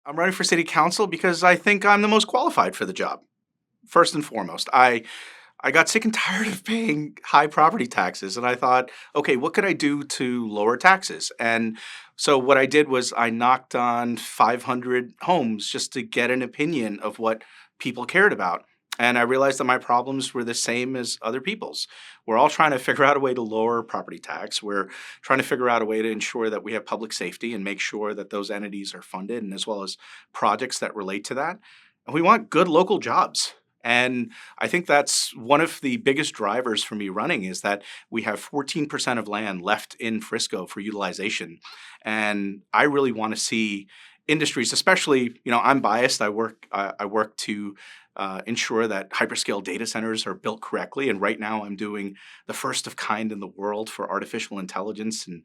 I'm running for city council because I think I'm the most qualified for the job. First and foremost, I got sick and tired of paying high property taxes, and I thought, okay, what could I do to lower taxes? And so what I did was I knocked on 500 homes just to get an opinion of what people cared about. And I realized that my problems were the same as other people's. We're all trying to figure out a way to lower property tax. We're trying to figure out a way to ensure that we have public safety and make sure that those entities are funded, and as well as projects that relate to that. And we want good local jobs. And I think that's one of the biggest drivers for me running is that we have 14% of land left in Frisco for utilization. And I really want to see industries, especially, I'm biased. I work to ensure that hyperscale data centers are built correctly. And right now I'm doing the first of kind in the world for artificial intelligence. And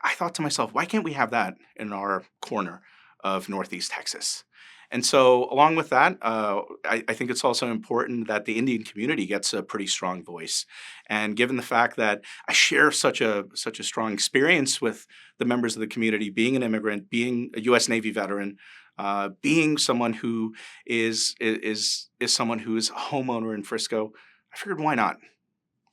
I thought to myself, why can't we have that in our corner of Northeast Texas? And so, along with that, I think it's also important that the Indian community gets a pretty strong voice. And given the fact that I share such a strong experience with the members of the community, being an immigrant, being a U.S. Navy veteran, being someone who is someone who is a homeowner in Frisco, I figured why not?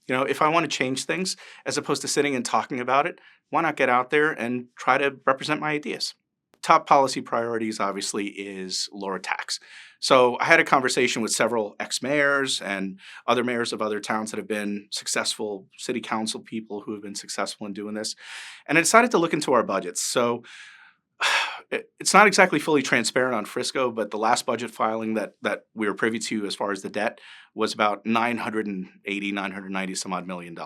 If I want to change things, as opposed to sitting and talking about it, why not get out there and try to represent my ideas? Top policy priorities obviously is lower tax. So I had a conversation with several ex-mayors and other mayors of other towns that have been successful, city council people who have been successful in doing this. And I decided to look into our budgets. So it's not exactly fully transparent on Frisco, but the last budget filing that we were privy to as far as the debt was about 990 some odd $1 million.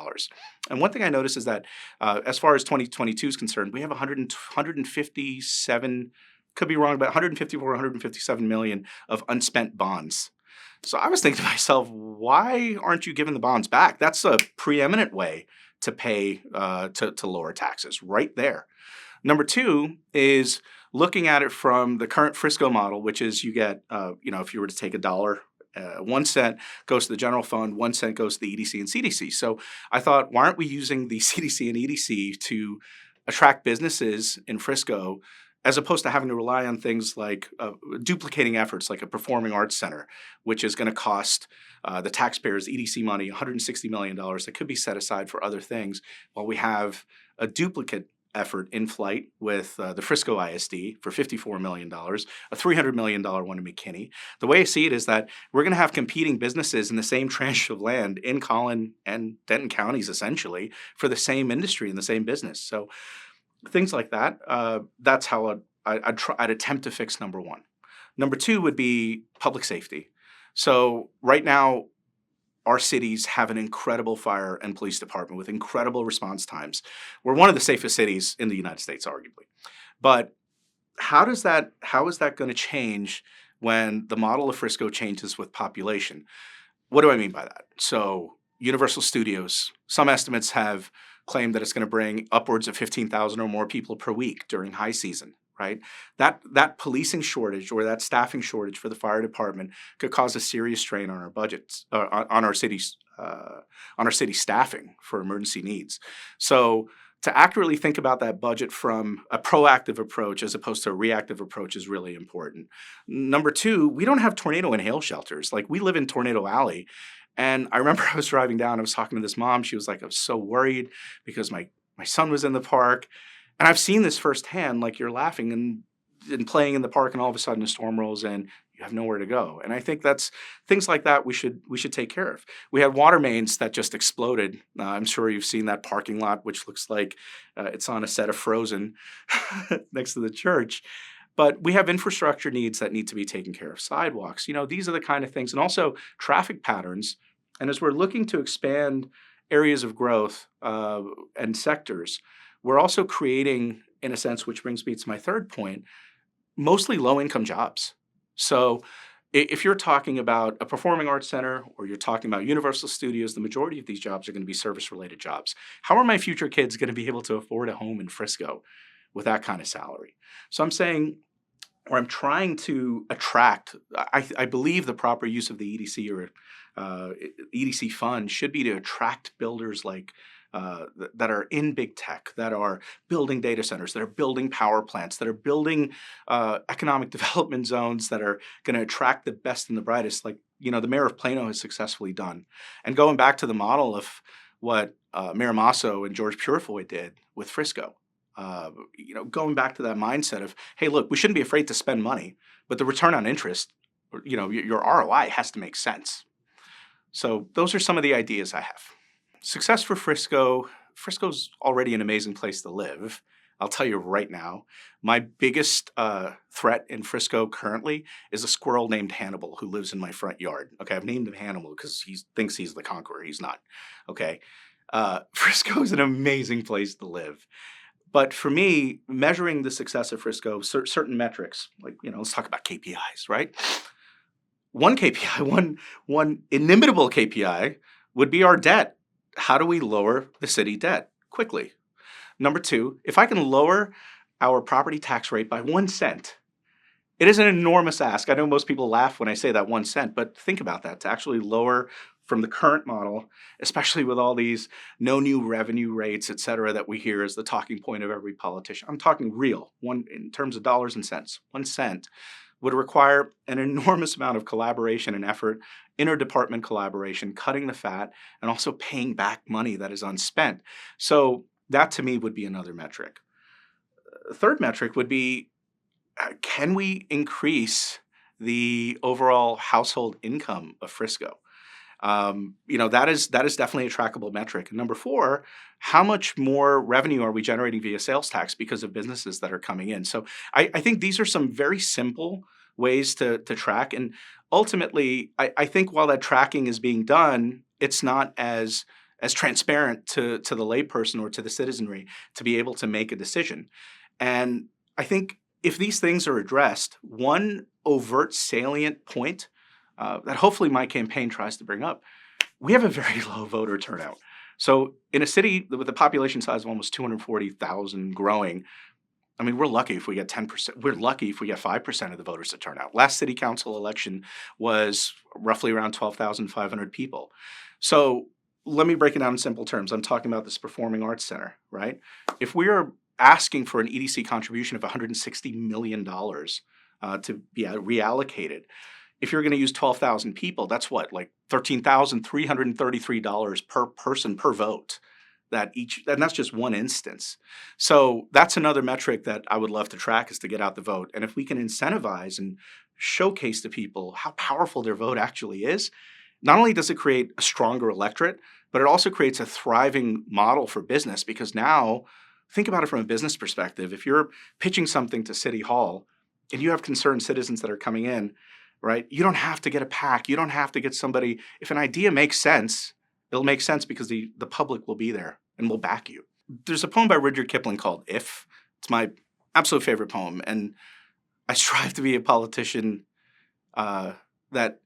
And one thing I noticed is that as far as 2022 is concerned, we have 157, could be wrong, about 154, 157 million of unspent bonds. So I was thinking to myself, why aren't you giving the bonds back? That's a preeminent way to pay to lower taxes right there. Number two is looking at it from the current Frisco model, which is you get, if you were to take a dollar, 1 cent goes to the general fund, 1 cent goes to the EDC and CDC. So I thought, why aren't we using the CDC and EDC to attract businesses in Frisco, as opposed to having to rely on things like duplicating efforts like a performing arts center, which is going to cost the taxpayers EDC money, $160 million that could be set aside for other things, while we have a duplicate effort in flight with the Frisco ISD for $54 million, a $300 million one in McKinney. The way I see it is that we're going to have competing businesses in the same tranche of land in Collin and Denton counties, essentially, for the same industry and the same business. So things like that, that's how I'd attempt to fix number one. Number two would be public safety. So right now, our cities have an incredible fire and police department with incredible response times. We're one of the safest cities in the United States, arguably. But how is that going to change when the model of Frisco changes with population? What do I mean by that? So Universal Studios, some estimates have claimed that it's going to bring upwards of 15,000 or more people per week during high season. Right? That policing shortage or that staffing shortage for the fire department could cause a serious strain on our budgets, on our city's staffing for emergency needs. So to accurately think about that budget from a proactive approach as opposed to a reactive approach is really important. Number two, we don't have tornado and hail shelters. Like, we live in Tornado Alley. And I remember I was driving down, I was talking to this mom. She was like, I was so worried because my son was in the park. And I've seen this firsthand, like, you're laughing and playing in the park, and all of a sudden a storm rolls in, you have nowhere to go. And I think that's things like that we should take care of. We had water mains that just exploded. I'm sure you've seen that parking lot, which looks like it's on a set of Frozen next to the church. But we have infrastructure needs that need to be taken care of. Sidewalks, these are the kind of things. And also traffic patterns. And as we're looking to expand areas of growth and sectors, we're also creating, in a sense, which brings me to my third point, mostly low-income jobs. So if you're talking about a performing arts center or you're talking about Universal Studios, the majority of these jobs are going to be service-related jobs. How are my future kids going to be able to afford a home in Frisco with that kind of salary? So I'm saying, or I'm trying to attract, I believe the proper use of the EDC or EDC fund should be to attract builders like that are in big tech, that are building data centers, that are building power plants, that are building economic development zones that are going to attract the best and the brightest, like the mayor of Plano has successfully done. And going back to the model of what Mayor Masso and George Purifoy did with Frisco, going back to that mindset of, hey, look, we shouldn't be afraid to spend money, but the return on interest, your ROI has to make sense. So those are some of the ideas I have. Success for Frisco. Frisco's already an amazing place to live. I'll tell you right now, my biggest threat in Frisco currently is a squirrel named Hannibal who lives in my front yard. Okay, I've named him Hannibal because he thinks he's the conqueror. He's not. Okay, Frisco is an amazing place to live. But for me, measuring the success of Frisco, certain metrics, like, let's talk about KPIs, right? One KPI, one inimitable KPI would be our debt. How do we lower the city debt quickly? Number two, if I can lower our property tax rate by 1 cent, it is an enormous ask. I know most people laugh when I say that 1 cent, but think about that, to actually lower from the current model, especially with all these no new revenue rates, et cetera, that we hear as the talking point of every politician. I'm talking real, in terms of dollars and cents. 1 cent would require an enormous amount of collaboration and effort, interdepartment collaboration, cutting the fat, and also paying back money that is unspent. So that to me would be another metric. A third metric would be, can we increase the overall household income of Frisco? That is definitely a trackable metric. And number four, how much more revenue are we generating via sales tax because of businesses that are coming in? So I think these are some very simple ways to track. And ultimately, I think while that tracking is being done, it's not as transparent to the layperson or to the citizenry to be able to make a decision. And I think if these things are addressed, one overt salient point that hopefully my campaign tries to bring up, we have a very low voter turnout. So in a city with a population size of almost 240,000 growing, I mean, we're lucky if we get 10%. We're lucky if we get 5% of the voters to turn out. Last city council election was roughly around 12,500 people. So let me break it down in simple terms. I'm talking about this performing arts center, right? If we are asking for an EDC contribution of $160 million to be reallocated, if you're going to use 12,000 people, that's what, like $13,333 per person per vote. And that's just one instance. So that's another metric that I would love to track, is to get out the vote. And if we can incentivize and showcase to people how powerful their vote actually is, not only does it create a stronger electorate, but it also creates a thriving model for business. Because now, think about it from a business perspective. If you're pitching something to City Hall and you have concerned citizens that are coming in, right? You don't have to get a PAC. You don't have to get somebody. If an idea makes sense, it'll make sense because the public will be there and will back you. There's a poem by Rudyard Kipling called If. It's my absolute favorite poem. And I strive to be a politician that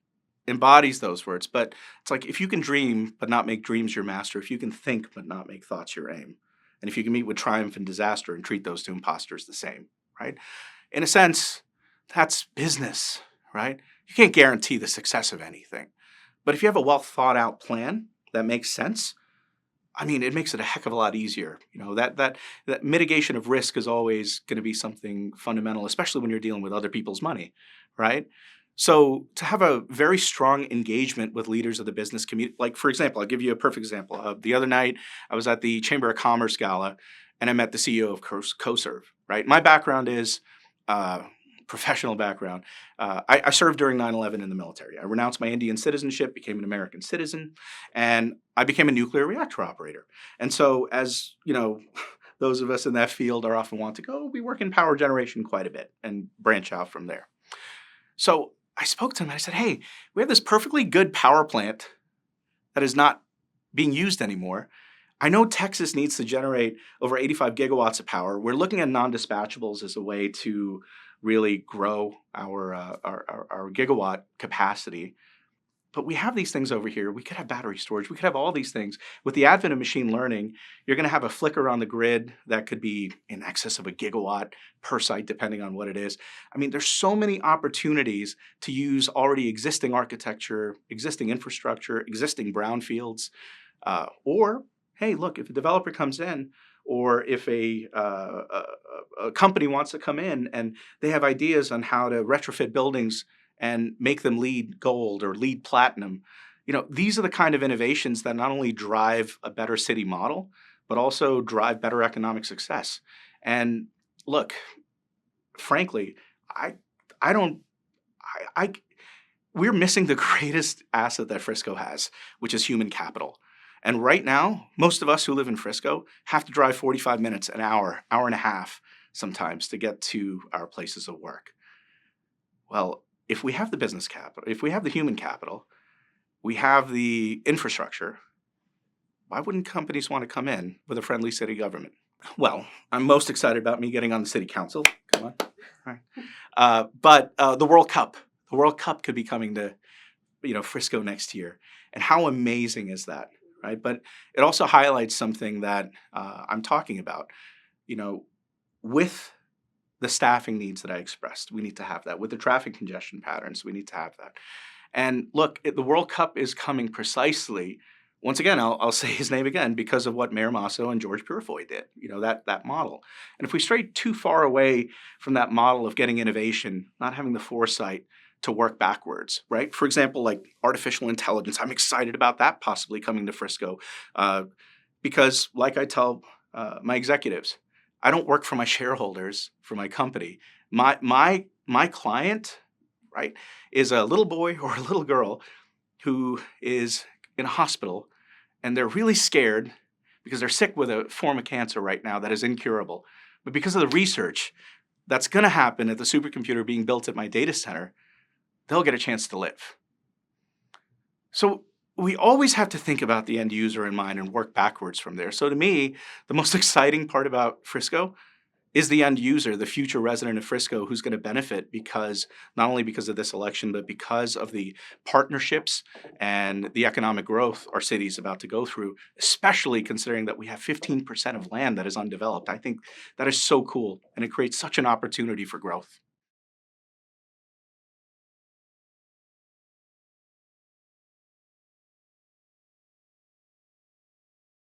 embodies those words. But it's like, if you can dream but not make dreams your master, if you can think but not make thoughts your aim, and if you can meet with triumph and disaster and treat those two imposters the same, right? In a sense, that's business, right? You can't guarantee the success of anything. But if you have a well thought out plan that makes sense, I mean, it makes it a heck of a lot easier. That mitigation of risk is always going to be something fundamental, especially when you're dealing with other people's money, right? So to have a very strong engagement with leaders of the business community, like, for example, I'll give you a perfect example. The other night, I was at the Chamber of Commerce Gala, and I met the CEO of CoServe, right? My background is professional background. I served during 9/11 in the military. I renounced my Indian citizenship, became an American citizen, and I became a nuclear reactor operator. And so, as those of us in that field are often want to go, we work in power generation quite a bit and branch out from there. So I spoke to him and I said, hey, we have this perfectly good power plant that is not being used anymore. I know Texas needs to generate over 85 gigawatts of power. We're looking at non-dispatchables as a way to really grow our gigawatt capacity. But we have these things over here. We could have battery storage. We could have all these things. With the advent of machine learning, you're going to have a flicker on the grid that could be in excess of a gigawatt per site, depending on what it is. I mean, there's so many opportunities to use already existing architecture, existing infrastructure, existing brownfields, or hey, look, if a developer comes in, or if a company wants to come in and they have ideas on how to retrofit buildings and make them LEED gold or LEED platinum, these are the kind of innovations that not only drive a better city model, but also drive better economic success. And look, frankly, I I don't I we're missing the greatest asset that Frisco has, which is human capital. And right now, most of us who live in Frisco have to drive 45 minutes, an hour, hour and a half sometimes to get to our places of work. Well, if we have the business capital, if we have the human capital, we have the infrastructure, why wouldn't companies want to come in with a friendly city government? Well, I'm most excited about me getting on the city council. Come on. All right. But the World Cup. The World Cup could be coming to, Frisco next year. And how amazing is that, right? But it also highlights something that I'm talking about. With the staffing needs that I expressed, we need to have that. With the traffic congestion patterns, we need to have that. And look, the World Cup is coming precisely, once again, I'll say his name again, because of what Mayor Masso and George Purifoy did, that model. And if we stray too far away from that model of getting innovation, not having the foresight to work backwards, right? For example, like artificial intelligence, I'm excited about that possibly coming to Frisco because like I tell my executives, I don't work for my shareholders, for my company. My client, right, is a little boy or a little girl who is in a hospital and they're really scared because they're sick with a form of cancer right now that is incurable. But because of the research that's going to happen at the supercomputer being built at my data center, they'll get a chance to live. So we always have to think about the end user in mind and work backwards from there. So to me, the most exciting part about Frisco is the end user, the future resident of Frisco who's going to benefit not only because of this election, but because of the partnerships and the economic growth our city is about to go through, especially considering that we have 15% of land that is undeveloped. I think that is so cool, and it creates such an opportunity for growth.